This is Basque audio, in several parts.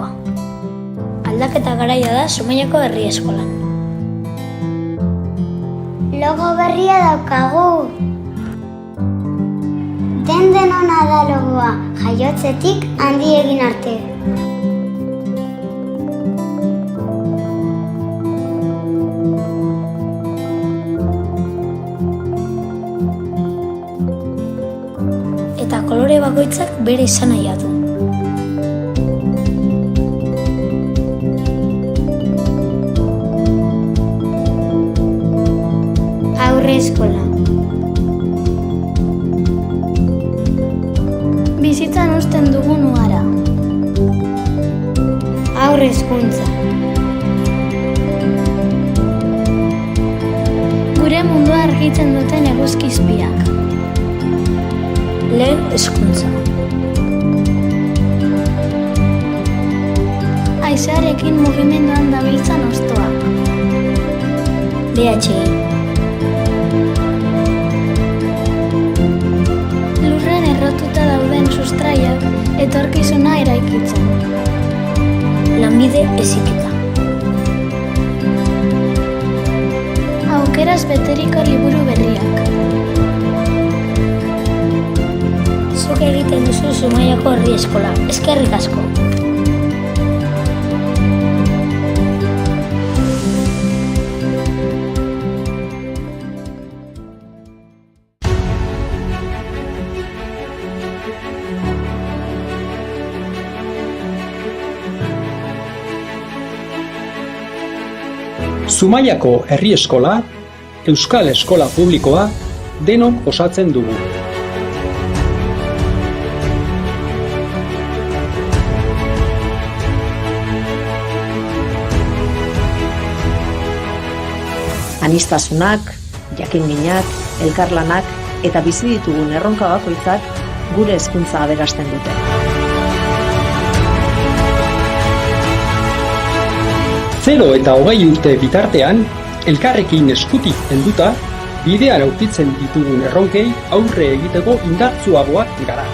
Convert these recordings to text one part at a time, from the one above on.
logoa. Aldaketa garaia da Zumaiako herri eskolan. Logo berria daukagu! Den-denona da logoa, jaiotzetik handi egin arte. Eta kolore bakoitzak bere izanahia du. Aurre eskola. Bizitzan uzten dugun ugara. Aurre hezkuntza. Gure mundua argitzen duten eguzki-izpiak. Lehen hezkuntza. Haizearekin mugimenduan dabiltzan hostoak. DHI. Lurren errotuta dauden sustraiak etorkizuna eraikitzen. Lanbide heziketa. Aukeraz beteriko liburu berriak. Zuk egiten duzu Zumaiako herri eskola. Eskerrik asko. Zumaiako herri eskola, euskal eskola publikoa, denok osatzen dugu. Aniztasunak, jakinminak, elkarlanak eta bizi ditugun erronka bakoitzak gure hezkuntza aberasten dute. Zero eta 20 urte bitartean, elkarrekin eskutik helduta, bidean aurkitzen ditugun erronkei aurre egiteko indartsuagoak gara.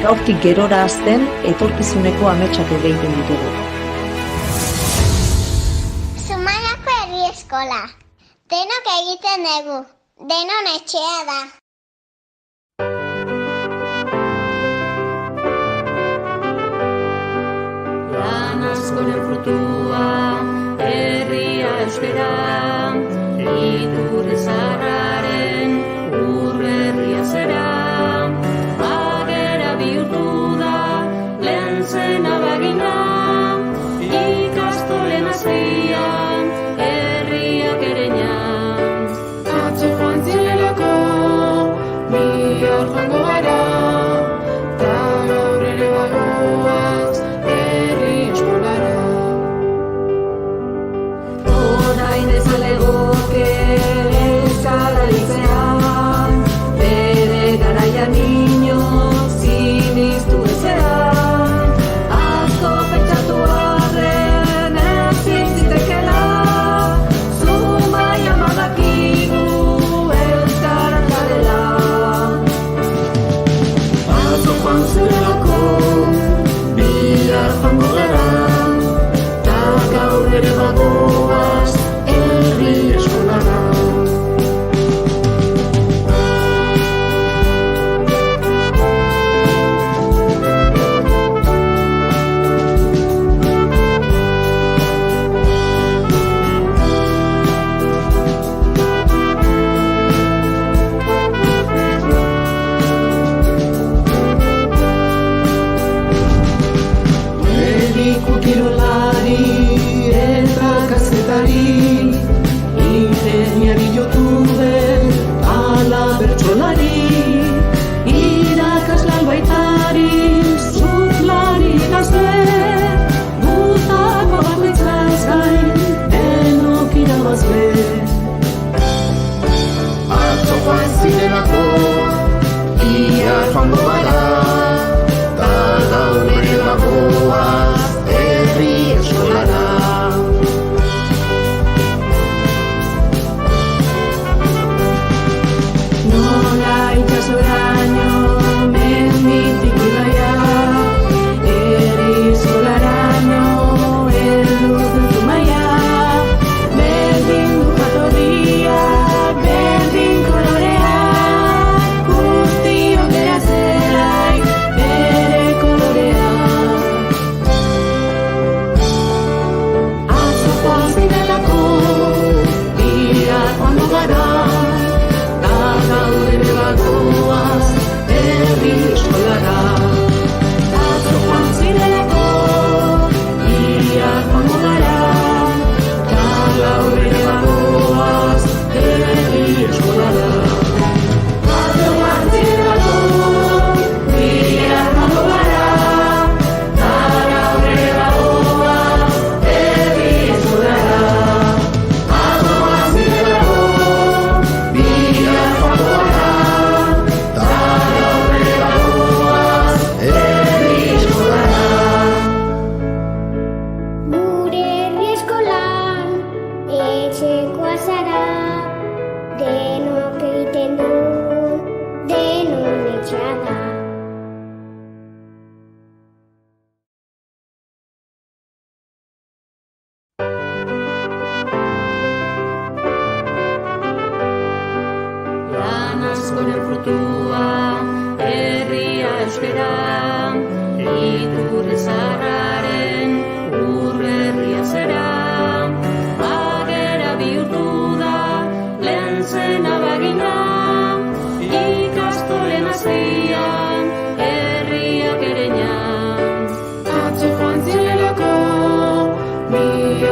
Gaurtik gerora hazten etorkizuneko ametsak egiten ditugu. Zumaiako herri eskola. Denok egiten dugu. Denon etxea da. Lan askoren frutua, herria euskera, iturri zaharraren urberria zera. Agera bihurtu da, lehen zen abagina, ikastolen azpian, herriak ereñan. Atzo joan zirelako, bihar joango gara, ta gaur ere bagoaz, herri eskolara. Orain ez alego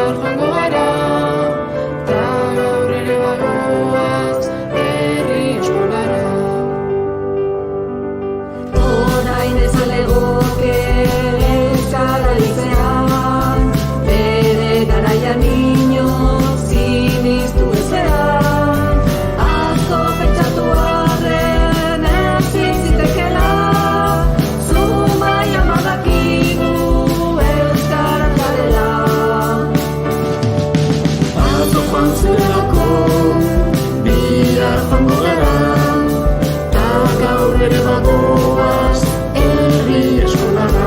bihar joango gara, ta gaur ere bagoaz herri eskolara. Orain ez alegoke euskara ditzean, bere garaian inoz siniztu ezean, asko pentsatu arren ezin zitekela, Zumaia badakigu euskara garela. Atzo joan zirelako, bihar joango gara, ta gaur ere bagoaz herri eskolara.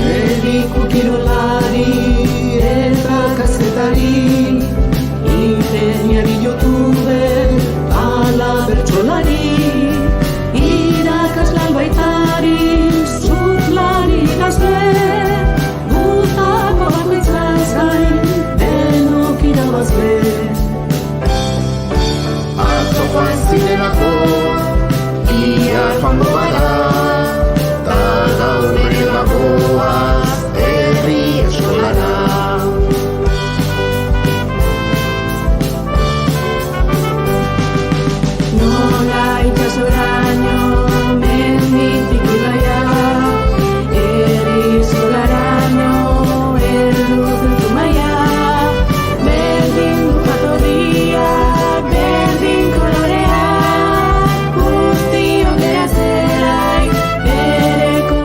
Mediku, kirolari eta kazetari, ingeniari, youtuber, ala bertsolari, irakasle albaitari, surflari idazle, gutako bakoitzak zain, denok irabazle. Atzo joan zirelako, bihar joango gara, ta gaur ere bagoaz herri eskolara. Nola itsasoraino menditik ibaia, herri eskolaraino heldu zen Zumaia, berdin du jatorria, berdin kolorea, guztiok gara zelaik bereko.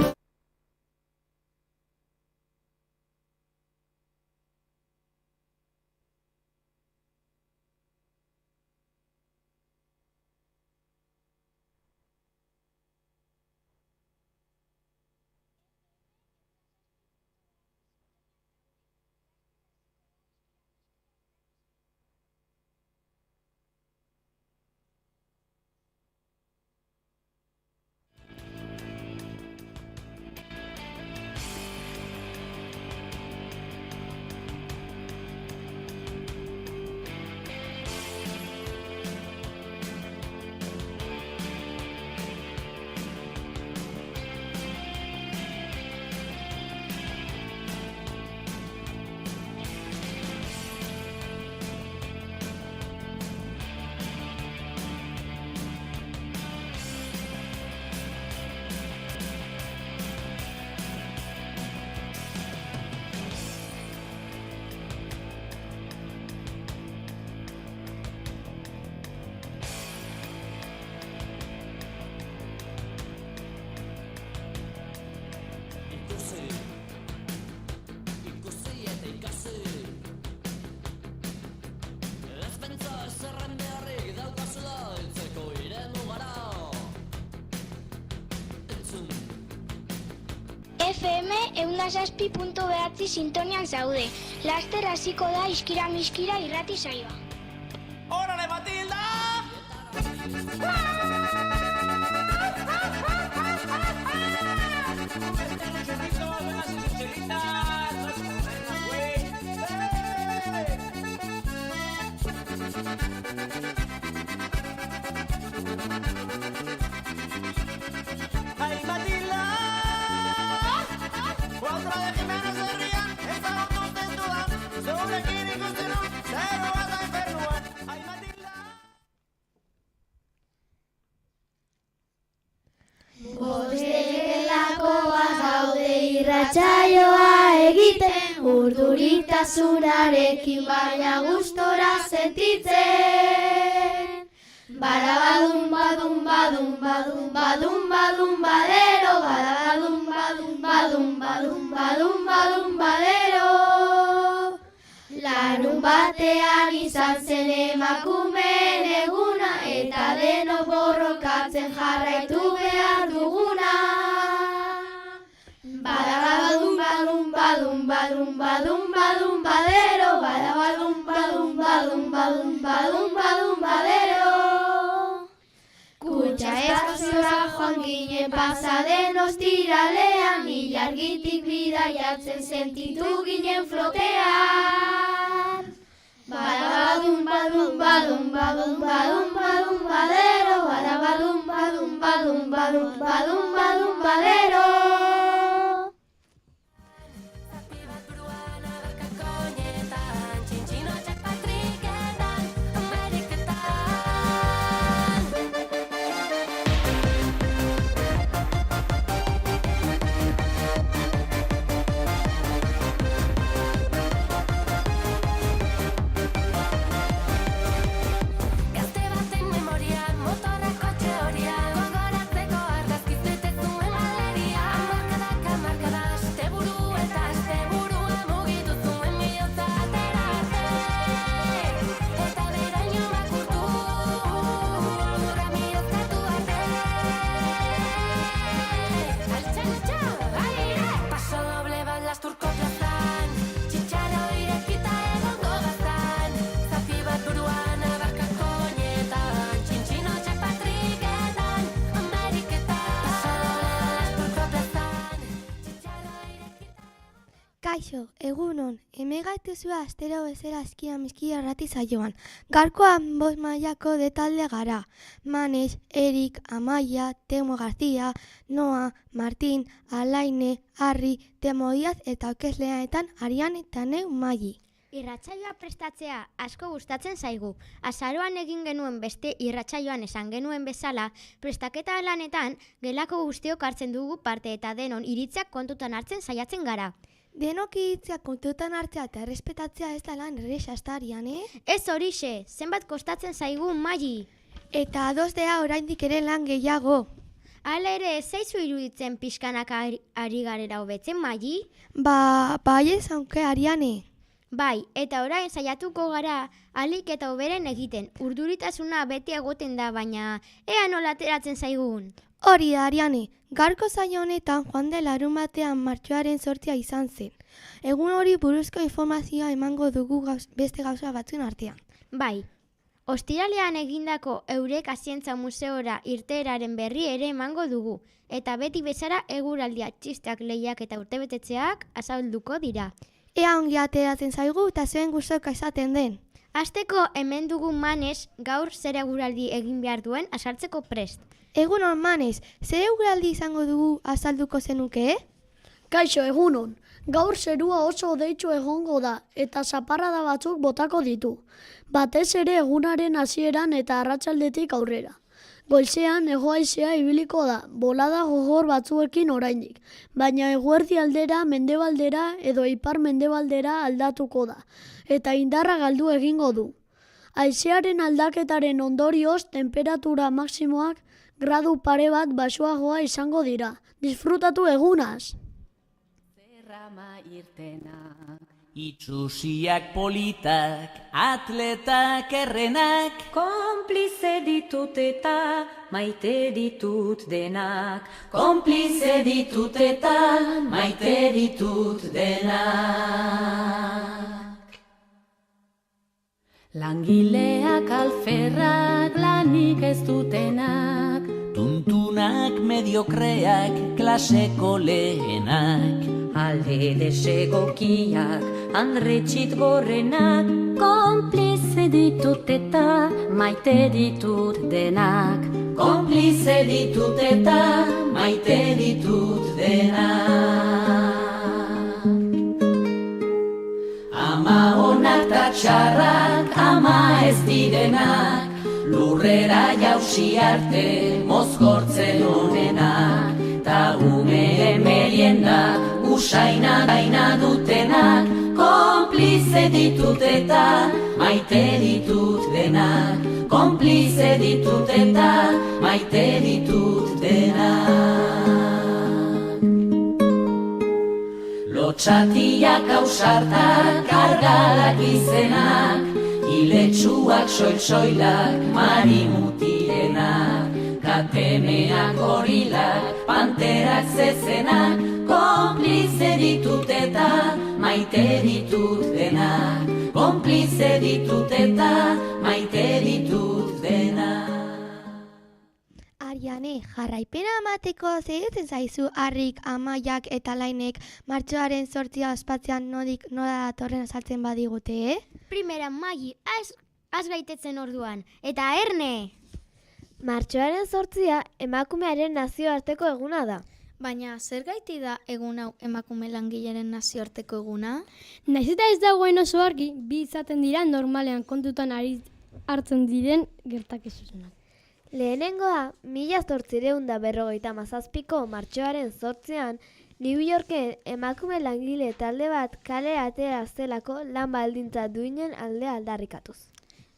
FM 106.9 sintonian zaude. Laster hasiko da Iskira Miskira irrati saioa. ¡Órale, Matilda! ¡Ay, Matilda! Otra de Jiménez se ría, estaba contento, sobre quién y costero, cero vas a enfermar. ¡Ay, Matilda! Bostelakoa gaude irratsaioa egiten, urduritazunarekin baina gustora sentitzen. Badabadum badum badum badum badum badum badero, badabadum badum badum badum badum badum badero. Larun batean izan zen emakumeen eguna, eta denok borrokatzen jarraitu behar duguna. Badabadum badum badum badum badum badum badero, badabadum badum badum badum badum badum badero. Kutxa estaziora joan ginen pasaden ostiralean, ilargitik bidaiatzen sentitu ginen flotean. Badabadum badum badum badum badum badum badero, badabadum badum badum badum badum badum badero. Kaixo, egunon, emegaituzua astero bezala askia miskia errati saioan. Gaurkoan 5 mailako detalde gara. Manes, Erik, Amaia, Temo García, Noa, Martin, Alaine, Arri, Temo Diaz eta aurkezleanetan Ariane eta neu Maili. Irratsaioa prestatzea asko gustatzen zaigu. Azaroan egin genuen beste irratsaioan esan genuen bezala, prestaketa lanetan gelako guztiok hartzen dugu parte eta denon iritzak kontutan hartzen saiatzen gara. Denok iritzak kontutan hartzea eta errespetatzea ez da lan erresa astarian, Ez horixe, zenbat kostatzen zaigu Maili. Eta adostea oraindik ere lan gehiago. Hala ere, ez zaizu iruditzen pixkanak ari garela hobetzen Maili? Bai ez aunque Ariane. Bai, eta orain saiatuko gara alik eta hoberen egiten. Urduritasuna beti egoten da, baina ea nola ateratzen zaigun. Hori da, Ariane, gaurko saio honetan joan den larunbatean martxoaren 8 izan zen. Egun hori buruzko informazioa emango dugu beste gauza batzuen artean. Bai, ostiralean egindako Eureka Zientza Museora irteeraren berri ere emango dugu, eta beti bezala eguraldia, txistak, lehiak eta urtebetetzeak azalduko dira. Ea ongi ateratzen zaigu eta zuen gustoka izaten den. Hasteko hemen dugu Manes gaur zer eguraldi egin behar duen azaltzeko prest. Egunon Manes, zer eguraldi izango dugu azalduko zenuke? Kaixo, egunon. Gaur zerua oso hodeitsu egongo da eta zaparrada batzuk botako ditu. Batez ere egunaren hasieran eta arratsaldetik aurrera. Goizean hego-haizea ibiliko da, bolada gogor batzuekin oraindik, baina eguerdi aldera, mendebaldera edo ipar-mendebaldera aldatuko da, eta indarra galdu egingo du. Haizearen aldaketaren ondorioz temperatura maksimoak gradu pare bat baxuagoa izango dira. Disfrutatu egunaz! Zerrama irtenak, itxusiak politak, atletak errenak, konplize ditut eta maite ditut denak, konplize ditut eta maite ditut denak. Langileak alferrak lanik ez dutenak, tuntunak mediokreak klaseko lehenak, alde desegokiak andretxit gorrenak, konplize ditut eta maite ditut denak, konplize ditut eta maite ditut denak. Ama onak ta txarrak, ama ez direnak, lurrera jausi arte mozkortzen honenak, ta ume merienda usaina daina dutenak, konplize ditut eta maite ditut denak, konplize ditut eta maite ditut denak. Lotxatiak ausartak, argalak izenak, iletsuak soil-soilak, marimutilenak, katemeak gorilak, panterak zezenak, konplize ditut eta maite ditut denak, konplize ditut eta maite ditut denak. Mariane, jarraipena emateko zeitzen zaizu Harrik, Amaiak eta Lainek martxoaren 8 ospatzean nodik nola datorren azaltzen badigute, Primera, Magi, az gaitetzen orduan. Eta Erne! Martxoaren 8 emakumearen nazioarteko eguna da. Baina, zer gaiti da egun hau emakume langileren nazioarteko eguna? Naiz eta ez dagoen oso argi, bi izaten dira normalean kontutan hartzen diren gertakizunak. Lehenengoa, 1857ko martxoaren 8 New Yorken emakume langile talde bat kale atera zelako lan baldintza duinen alde aldarrikatuz.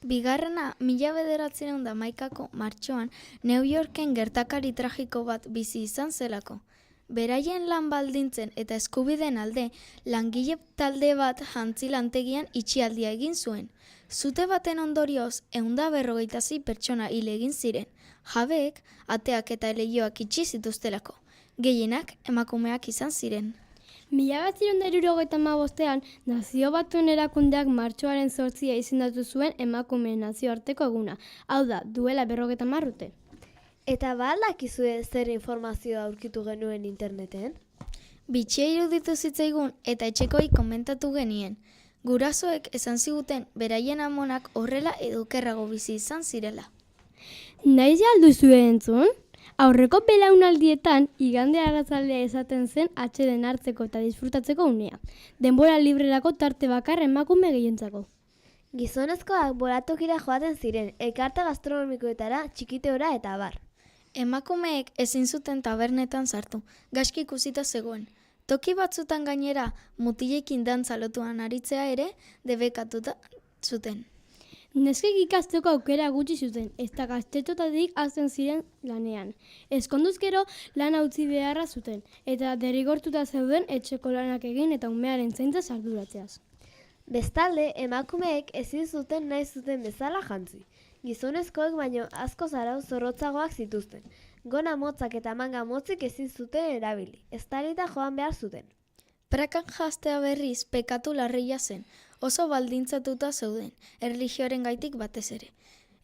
Bigarrena, 1911ko martxoan New Yorken gertakari tragiko bat bizi izan zelako. Beraien lan baldintzen eta eskubideen alde, langile talde bat jantzi lantegian itxialdia egin zuen. Zute baten ondorioz, 156 pertsona hil egin ziren. Jabeek, ateak eta leihoak itxi zituztelako. Gehienak emakumeak izan ziren. 1975 Nazio Batuen Erakundeak martxoaren 8 izendatu zuen emakumeen nazioarteko eguna. Hau da, duela 50 urte. Eta ba aldakizue zer informazioa aurkitu genuen interneten? Bitxia iruditu zitzaigun eta etxekoi komentatu genien. Gurasoek esan ziguten beraien amonak horrela edukerrago bizi izan zirela. Naiz alduzue entzun? Aurreko belaunaldietan, igande arratzaldea esaten zen atxeden hartzeko eta disfrutatzeko unea. Denbora librerako tarte bakar emakume gehientzako. Gizonezkoak bolatokira joaten ziren, elkarte gastronomikoetara, txikiteora eta abar. Emakumeek ezin zuten tabernetan sartu, gaizki ikusita zegoen. Toki batzutan gainera, mutilekin dantza lotuan aritzea ere, debekatuta zuten. Neskek ikasteko aukera gutxi zuten, eta gaztetotatik hasten ziren lanean. Ezkonduzkero lan utzi beharra zuten, eta derrigortuta zeuden etxeko lanak egin eta umearen zaintza sarduratzeaz. Bestalde, emakumeek ezin zuten nahi zuten bezala jantzi. Gizonezkoek baino asko zarau zorrotzagoak zituzten. Gona motzak eta manga motzik ezin zuten erabili, estalita joan behar zuten. Prakan jastea berriz pekatu larria zen, oso baldintzatuta zeuden, erlijioaren gaitik batez ere.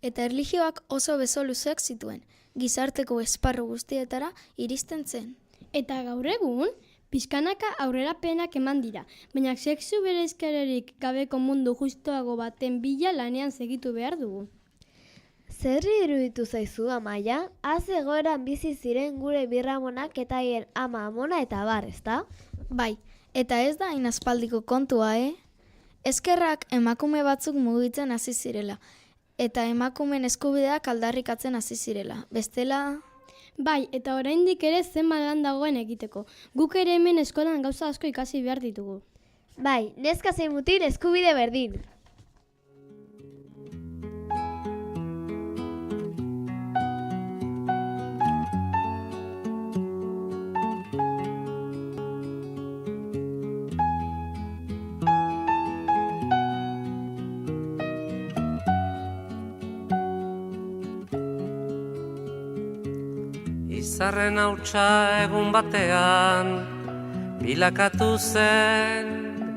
Eta erlijioak oso beso luzeak zituen, gizarteko esparru guztietara iristen zen. Eta gaur egun, pixkanaka aurrerapenak eman dira, baina sexu bereizkererik gabeko mundu justoago baten bila lanean segitu behar dugu. Zerri iruditu zaizu, Amaia? Az egoeran bizi ziren gure birramonak eta haien ama amona eta bar, ezta? Bai, eta ez da hain aspaldiko kontua, Eskerrak emakume batzuk mugitzen hasi zirela, eta emakumeen eskubideak aldarrikatzen hasi zirela. Bestela... Bai, eta oraindik ere zenbat lan dagoen egiteko. Guk ere hemen eskolan gauza asko ikasi behar ditugu. Bai, neska zein mutil eskubide berdin. Izarren hautsa egun batean, bilakatu zen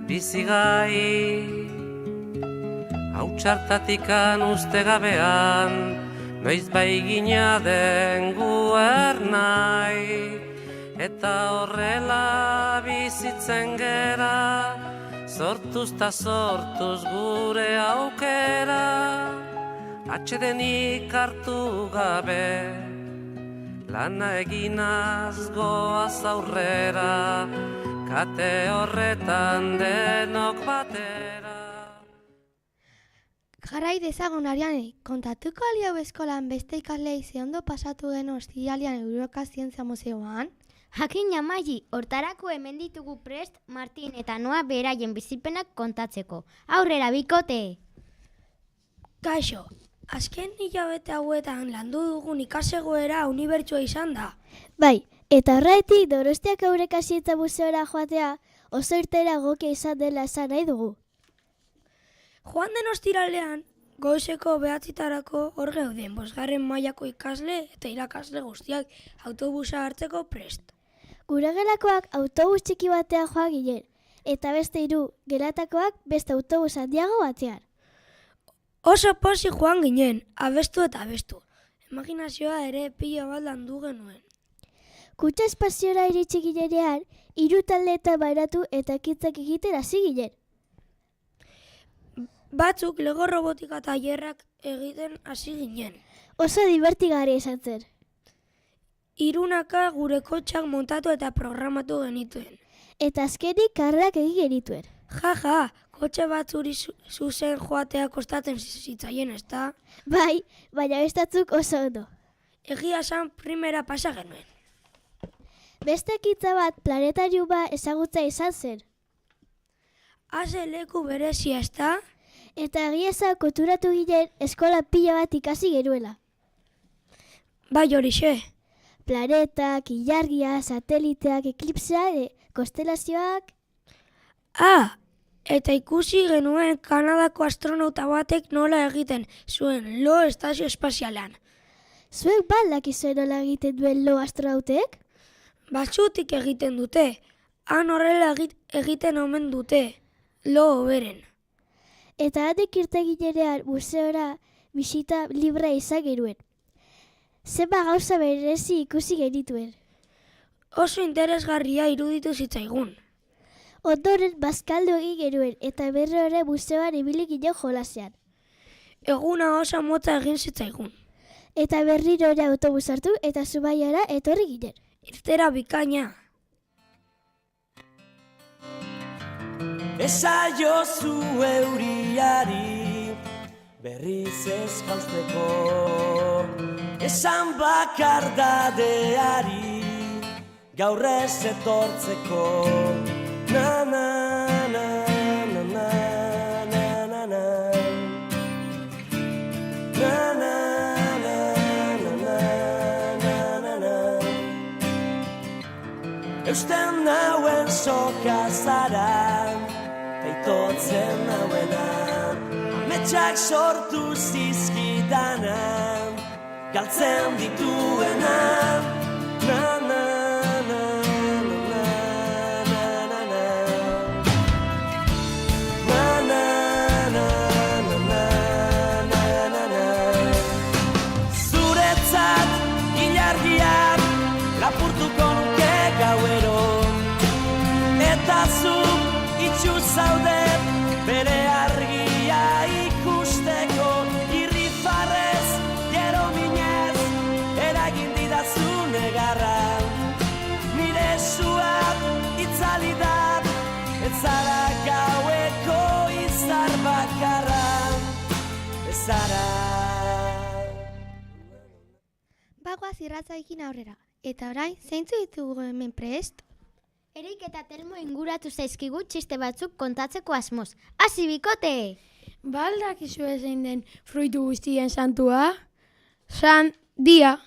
bizigai. Hautsartatikan uste gabean, noiz baigina den guernai. Eta horrela bizitzen gera, sortuz ta sortuz gure aukera. Atxedenik hartu gabe, lana eginaz goaz aurrera, kate horretan denok batera. Jarrai dezagun, Ariane, kontatuko alio eskolan beste ikaslei ze ondo pasatu den ostiralean Euroka Zientzia Museoan? Jakin Amaia, hortarako hemen ditugu prest Martin eta Noa beraien bizipenak kontatzeko. Aurrera, bikote! Kaixo, azken hilabete hauetan landu dugun ikasegoera unibertsua izan da. Bai, eta horretik Donostiako Eureka Zientzia Museora joatea oso irtera egokia izan dela esan nahi dugu. Joan den ostiralean, goizeko 9:00 hor geuden 5. mailako ikasle eta irakasle guztiak autobusa hartzeko prest. Gure gelakoak autobus txiki batean joan ginen, eta beste 3 gelatakoak beste autobus handiago batean. Oso pozik joan ginen, abestu eta abestu. Imaginazioa ere pila bat landu genuen. Kutxa espaziora iritsi ginean, 3 taldeetan banatu eta ekintzak egiten hasi ginen. Batzuk Lego robotika tailerrak egiten hasi ginen. Oso divertigarria izan zen. 3 gure kotxak montatu eta programatu genituen. Eta azkenik karrak egin genituen. Ja, kotxe bat zuri zuzen joatea kostatzen zitzaien, ezta? Bai, baina bestatzuk oso ondo. Egia esan primera pasa genuen. Beste ekintza bat planetariuma ezagutza izan zen. Haze leku berezia, ezta? Eta egia esan konturatu ginen eskola pila bat ikasi genuela. Bai horixe. Planetak, ilargia, sateliteak, eklipseak, konstelazioak... Eta ikusi genuen Kanadako astronauta batek nola egiten zuen lo estazio espazialan. Zuek dakizue nola egiten duen lo astronautek? Batzutik egiten dute, han horrela egiten omen dute, lo hoberen. Eta handik irten ginean museora bisita librea izan genuen. Zenba gauza berezi ikusi genituen. Oso interesgarria iruditu zitzaigun. Ondoren bazkaldu egin genuen eta berriro museoan ibili ginen jolasean. Eguna oso motza egin zitzaigun. Eta berriro autobus hartu eta Zumaiara etorri ginen. Irtera bikaina. Esaiozu euriari berriz ez jausteko, esan bakardadeari gaur ez etortzeko. Na na na na na na na na na na na na. Eusten nauen soka zara, eitotzen nauena, ametsak sortu zizkidana, galtzen dituena. Na na lapurtuko nuke gauero, eta zu itxu zaude bere argia ikusteko. Irrifarrez, gero minez, eragin didazu negarra. Nire sua itzali da, ez zara gaueko izar bakarra, ez zara. Bagoaz irratzaikin aurrera. Eta orain, zeintzu ditugu hemen prest? Erik eta Telmo inguratu zaizkigu txiste batzuk kontatzeko asmoz. Hasi bikote! Baldakizu zein den fruitu guztien santua? Sandia.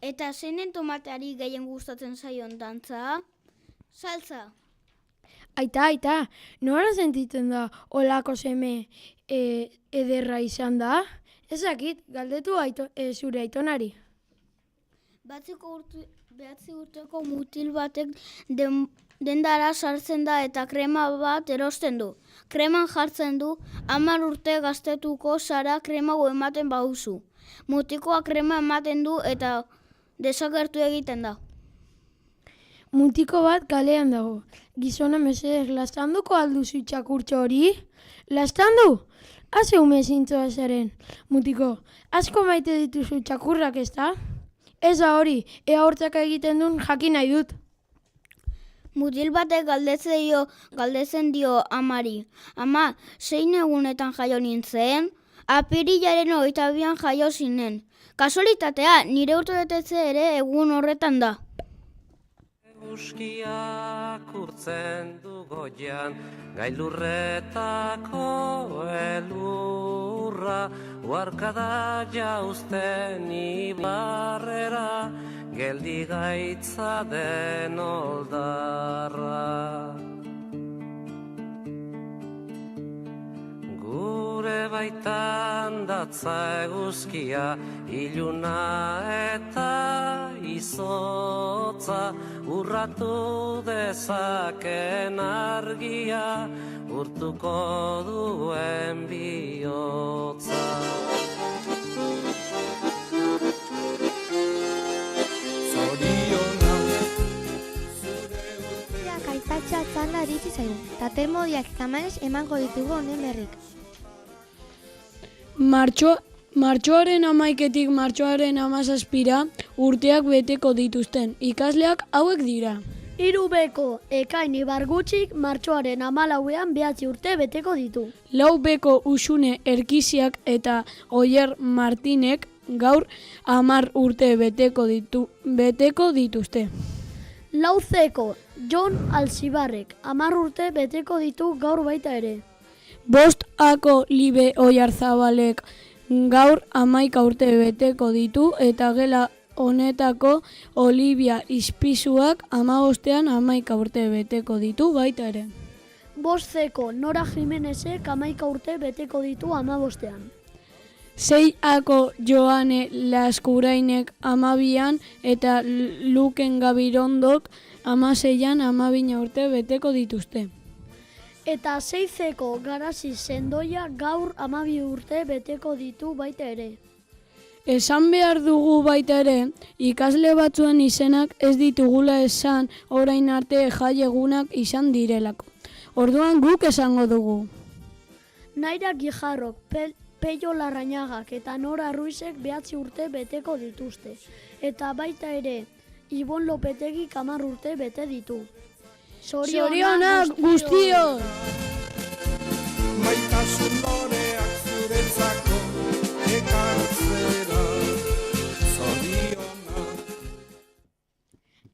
Eta zeinen tomateari gehien gustatzen zaion dantza? Salsa. Aita, nola sentitzen da olako seme ederra izan da? Ezakit, galdetu zure aitonari. Behatzi urteko mutil batek dendara sartzen da eta krema bat erosten du. Kreman jartzen du, 10 urte gaztetuko zara krema ematen baduzu. Mutikoa krema ematen du eta desagertu egiten da. Mutiko bat kalean dago. Gizona mesedez, lastanduko alduzu txakurtxo hori? Lastandu? Haze ume zintzoa zaren. Mutiko, asko maite dituzu txakurrak, ez da? Eza hori, ea hortzaka egiten duen jakin nahi dut. Mutil batek galdetzen dio amari. Ama, zein egunetan jaio nintzen? Apirilaren 22an jaio zinen. Kasualitatea, nire urtebetetze ere egun horretan da. Eguzkiak urtzen du goian, gailurretako elurra, uarkada jauzten ibarrera, geldi gaitza den oldarra. Gure baitan datza eguzkia, iluna eta izotza, urratu dezaken argia, urtuko duen bihotza. Martxoa iritsi zaigu, eta termodiak tamanez emango ditugu honen berrik. Martxoaren 11-etik martxoaren 17-ra urteak beteko dituzten ikasleak hauek dira. 3Bko Ekain Ibargutxik martxoaren 14ean 9 urte beteko ditu. 4Bko Usune Erkiziak eta Oier Martinek gaur 10 urte beteko dituzte. 4Zko Jon Alzibarrek 10 urte beteko ditu gaur baita ere. 5Ako Libe Oiarzabalek gaur 11 urte beteko ditu eta gela honetako Olivia Izpizuak 15ean 11 urte beteko ditu baita ere. 5Zko Nora Jimenezek 11 urte beteko ditu 15ean. 6Ako Joane Laskurainek 12ean eta Luken Gabirondok 16ean 12 urte beteko dituzte. Eta 6Zko Garazi Sendoia gaur 12 urte beteko ditu baita ere. Esan behar dugu baita ere, ikasle batzuen izenak ez ditugula esan orain arte jaiegunak izan direlako. Orduan guk esango dugu. Naira Gijarrok, Peio Larrañagak eta Nora Ruizek 9 urte beteko dituzte. Eta baita ere, Ibon Lopetegik 10 urte bete ditu. Zorionak guztiok! Maitasun loreak zuretzako ekartzera, zorionak.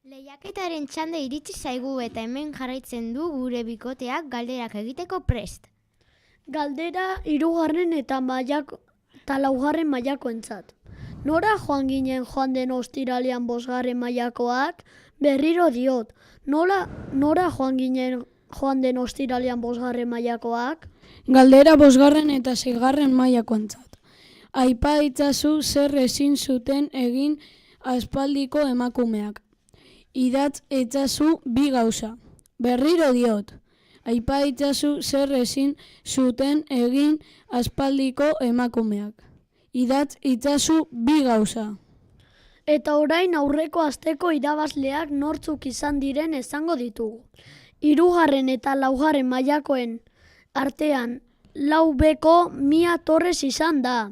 Lehiaketaren txanda iritsi zaigu eta hemen jarraitzen du gure bikoteak galderak egiteko prest. Galdera 3. eta 4. mailakoentzat. Nora joan ginen joan den ostiralean 5. mailakoak? Berriro diot, nora joan ginen joan den ostiralean 5. mailakoak? Galdera 5. eta 6. mailakoentzat. Aipa itzazu zer ezin zuten egin aspaldiko emakumeak. Idatz itzazu 2 gauza. Berriro diot. Aipa itzazu zer ezin zuten egin aspaldiko emakumeak. Idatz itzazu 2 gauza. Eta orain aurreko asteko irabazleak nortzuk izan diren esango ditugu. 3. eta 4. mailakoen artean 4Bko Mia Torres izan da.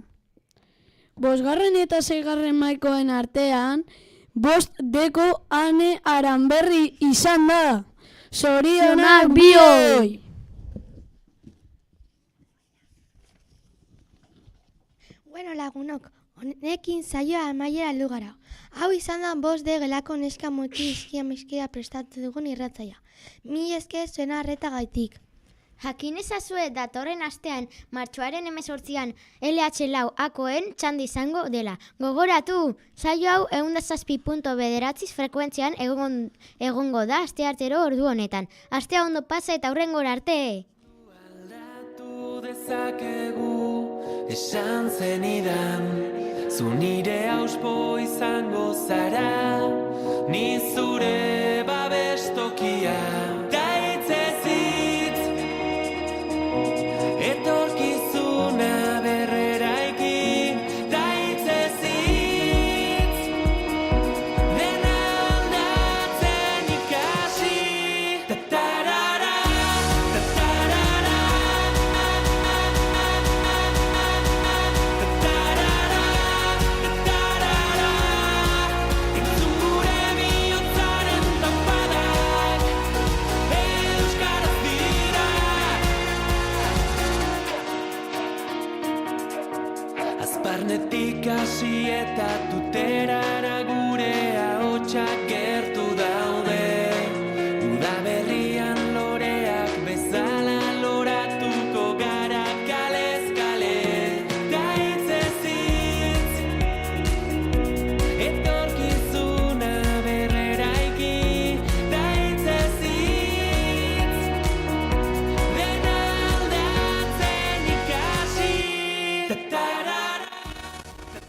5. eta 6. mailakoen artean 5Dko Ane Aranberri izan da. Zorionak bioi! Bueno lagunok, honekin saioa amaiera heldu gara. Hau izan da 5D gelako neska moti iskia prestatu dugun irratzaia. Mila esker zuen arretagaitik. Jakin ezazue datorren astean martxoaren 18an LH4 akoen txanda izango dela. Gogoratu, saio hau 107.9 frekuentzian egongo da asteartero ordu honetan. Astea ondo pasa eta hurrengora arte! Aldatu dezakegu esan zenidan, zu nire auspo izango zara.